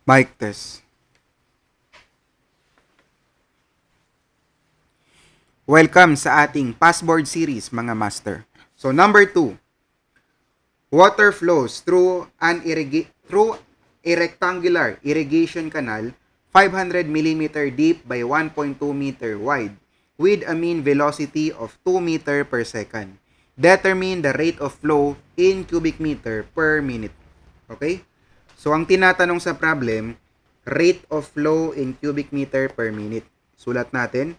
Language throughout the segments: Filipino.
Mic test. Welcome sa ating passboard series, mga master. So, number 2. Water flows through a rectangular irrigation canal 500 mm deep by 1.2 meter wide with a mean velocity of 2 meter per second. Determine the rate of flow in cubic meter per minute. Okay? So, ang tinatanong sa problem, rate of flow in cubic meter per minute. Sulat natin.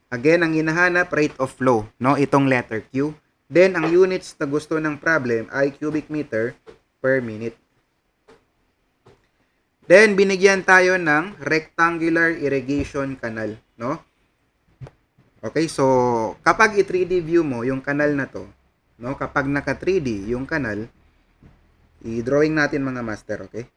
Again, ang hinahanap, rate of flow, no? Itong letter Q. Then, ang units na gusto ng problem ay cubic meter per minute. Then, binigyan tayo ng rectangular irrigation canal, no? Okay, so, kapag i-3D view mo yung canal na to, no? Kapag naka 3D yung canal, i-drawing natin, mga master, okay?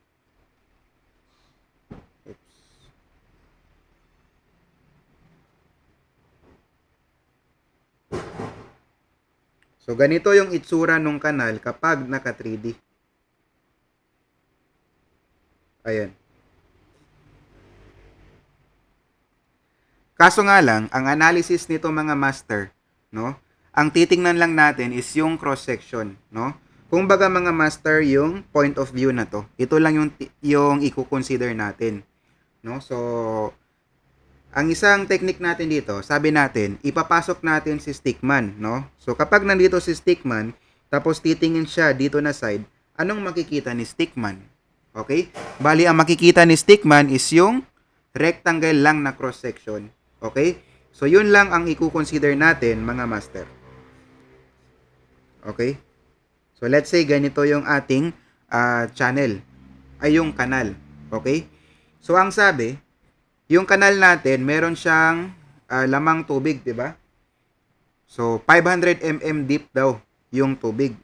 So, ganito yung itsura ng kanal kapag naka 3D. Ayan. Kaso nga lang, ang analysis nito, mga master, no? Ang titingnan lang natin is yung cross-section, no? Kung baga, mga master, yung point of view na to. Ito lang yung i-consider natin, no? So, ang isang technique natin dito, sabi natin, ipapasok natin si stickman, no? So, kapag nandito si stickman, tapos titingin siya dito na side, anong makikita ni stickman? Okay? Bali, ang makikita ni stickman is yung rectangle lang na cross-section. Okay? So, yun lang ang i-consider natin, mga master. Okay? So, let's say, ganito yung ating channel. Ay, yung kanal. Okay? So, ang sabi, yung kanal natin, meron siyang lamang tubig, di ba? So, 500 mm deep daw yung tubig.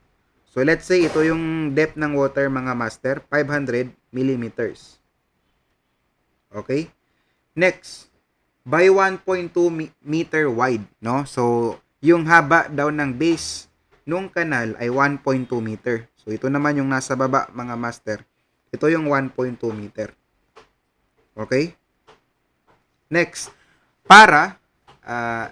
So, let's say, ito yung depth ng water, mga master, 500 millimeters. Okay? Next, by 1.2 meter wide, no? So, yung haba daw ng base nung kanal ay 1.2 meter. So, ito naman yung nasa baba, mga master. Ito yung 1.2 meter. Okay? Next, para,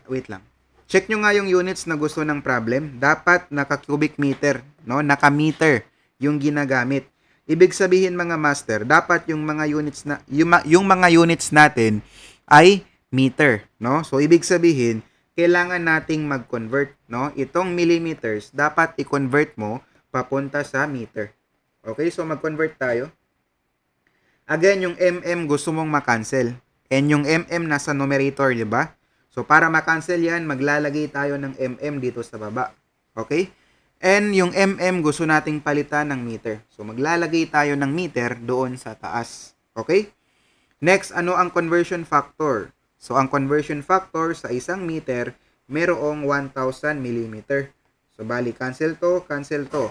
wait lang. Check nyo nga yung units na gusto ng problem. Dapat naka-cubic meter, no? Naka-meter yung ginagamit. Ibig sabihin, mga master, dapat yung mga units na yung mga units natin ay meter, no? So ibig sabihin, kailangan nating mag-convert, no? Itong millimeters dapat i-convert mo papunta sa meter. Okay? So mag-convert tayo. Again, yung mm gusto mong ma-cancel. And yung mm nasa numerator, di ba? So, para ma-cancel yan, maglalagay tayo ng mm dito sa baba. Okay? And yung mm gusto nating palitan ng meter. So, maglalagay tayo ng meter doon sa taas. Okay? Next, ano ang conversion factor? So, ang conversion factor sa isang meter, merong 1,000 mm. So, bali, cancel to, cancel to.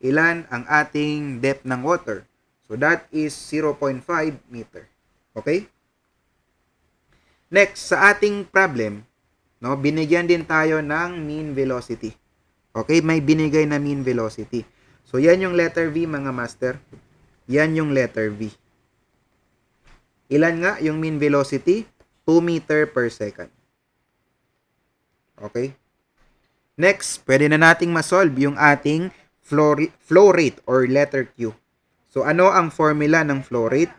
Ilan ang ating depth ng water? So, that is 0.5 meter. Okay? Next, sa ating problem, no, binigyan din tayo ng mean velocity. Okay, may binigay na mean velocity. So, yan yung letter V, mga master. Yan yung letter V. Ilan nga yung mean velocity? 2 meter per second. Okay? Next, pwede na nating masolve yung ating flow rate or letter Q. So, ano ang formula ng flow rate?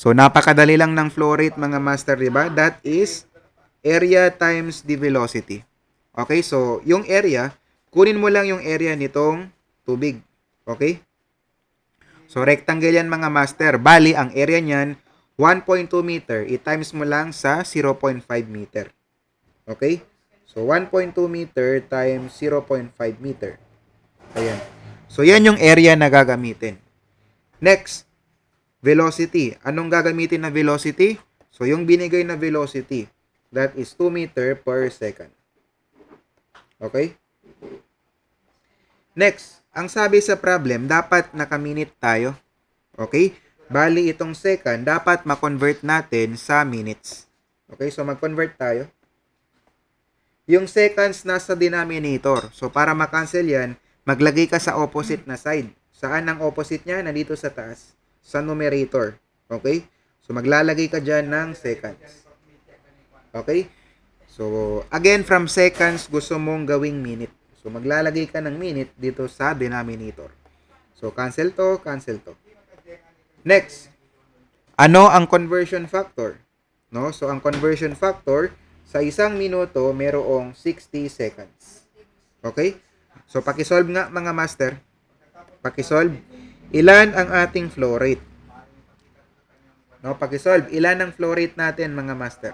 So, napakadali lang ng flow rate, mga master, diba? That is area times the velocity. Okay, so, yung area, kunin mo lang yung area nitong tubig. Okay? So, rectangle yan, mga master. Bali, ang area niyan, 1.2 meter. I-times mo lang sa 0.5 meter. Okay? So, 1.2 meter times 0.5 meter. Ayan. So, yan yung area na gagamitin. Next, velocity. Anong gagamitin na velocity? So, yung binigay na velocity, that is 2 meter per second. Okay? Next, ang sabi sa problem, dapat naka-minute tayo. Okay? Bali, itong second, dapat ma-convert natin sa minutes. Okay? So, mag-convert tayo. Yung seconds nasa denominator. So, para ma-cancel yan, maglagay ka sa opposite na side. Saan ang opposite niya? Nandito sa taas. sa numerator. Okay? So, maglalagay ka dyan ng seconds. Okay? So, again, from seconds, gusto mong gawing minute. So, maglalagay ka ng minute dito sa denominator. So, cancel to, cancel to. Next, ano ang conversion factor? No? So, ang conversion factor, sa isang minuto, merong 60 seconds. Okay? So, pakisolve nga mga master. Pakisolve. Ilan ang ating flow rate? No, pakisolve. Ilan ang flow rate natin mga master?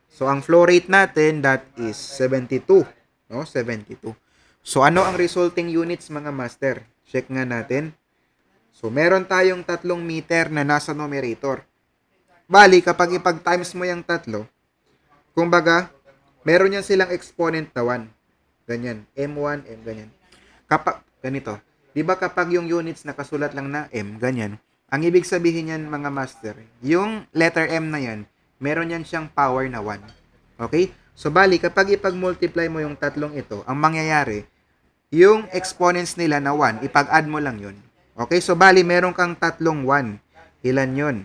So, ang flow rate natin, that is 72. No, 72. So, ano ang resulting units mga master? Check nga natin. So, meron tayong 3 meter na nasa numerator. Bali, kapag ipag-times mo yung tatlo, kumbaga, meron yan silang exponent na 1. Ganyan. M1, M, ganyan. Kapag, ganito. Di ba kapag yung units nakasulat lang na M, ganyan. Ang ibig sabihin yan, mga master, yung letter M na yan, meron yan siyang power na 1. Okay? So, bali, kapag ipag-multiply mo yung tatlong ito, ang mangyayari, yung exponents nila na 1, ipag-add mo lang yun. Okay? So, bali, meron kang tatlong 1. Ilan yun?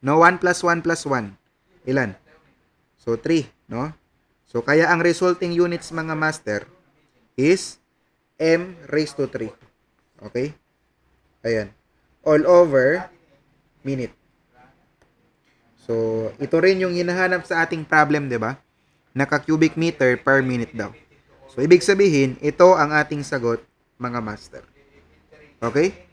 No, 1 plus 1 plus 1. Ilan? So, 3. No? So, kaya ang resulting units, mga master, is M raised to 3. Okay? Ayan. All over minute. So, ito rin yung hinahanap sa ating problem, di ba? Naka-cubic meter per minute daw. So, ibig sabihin, ito ang ating sagot, mga master. Okay?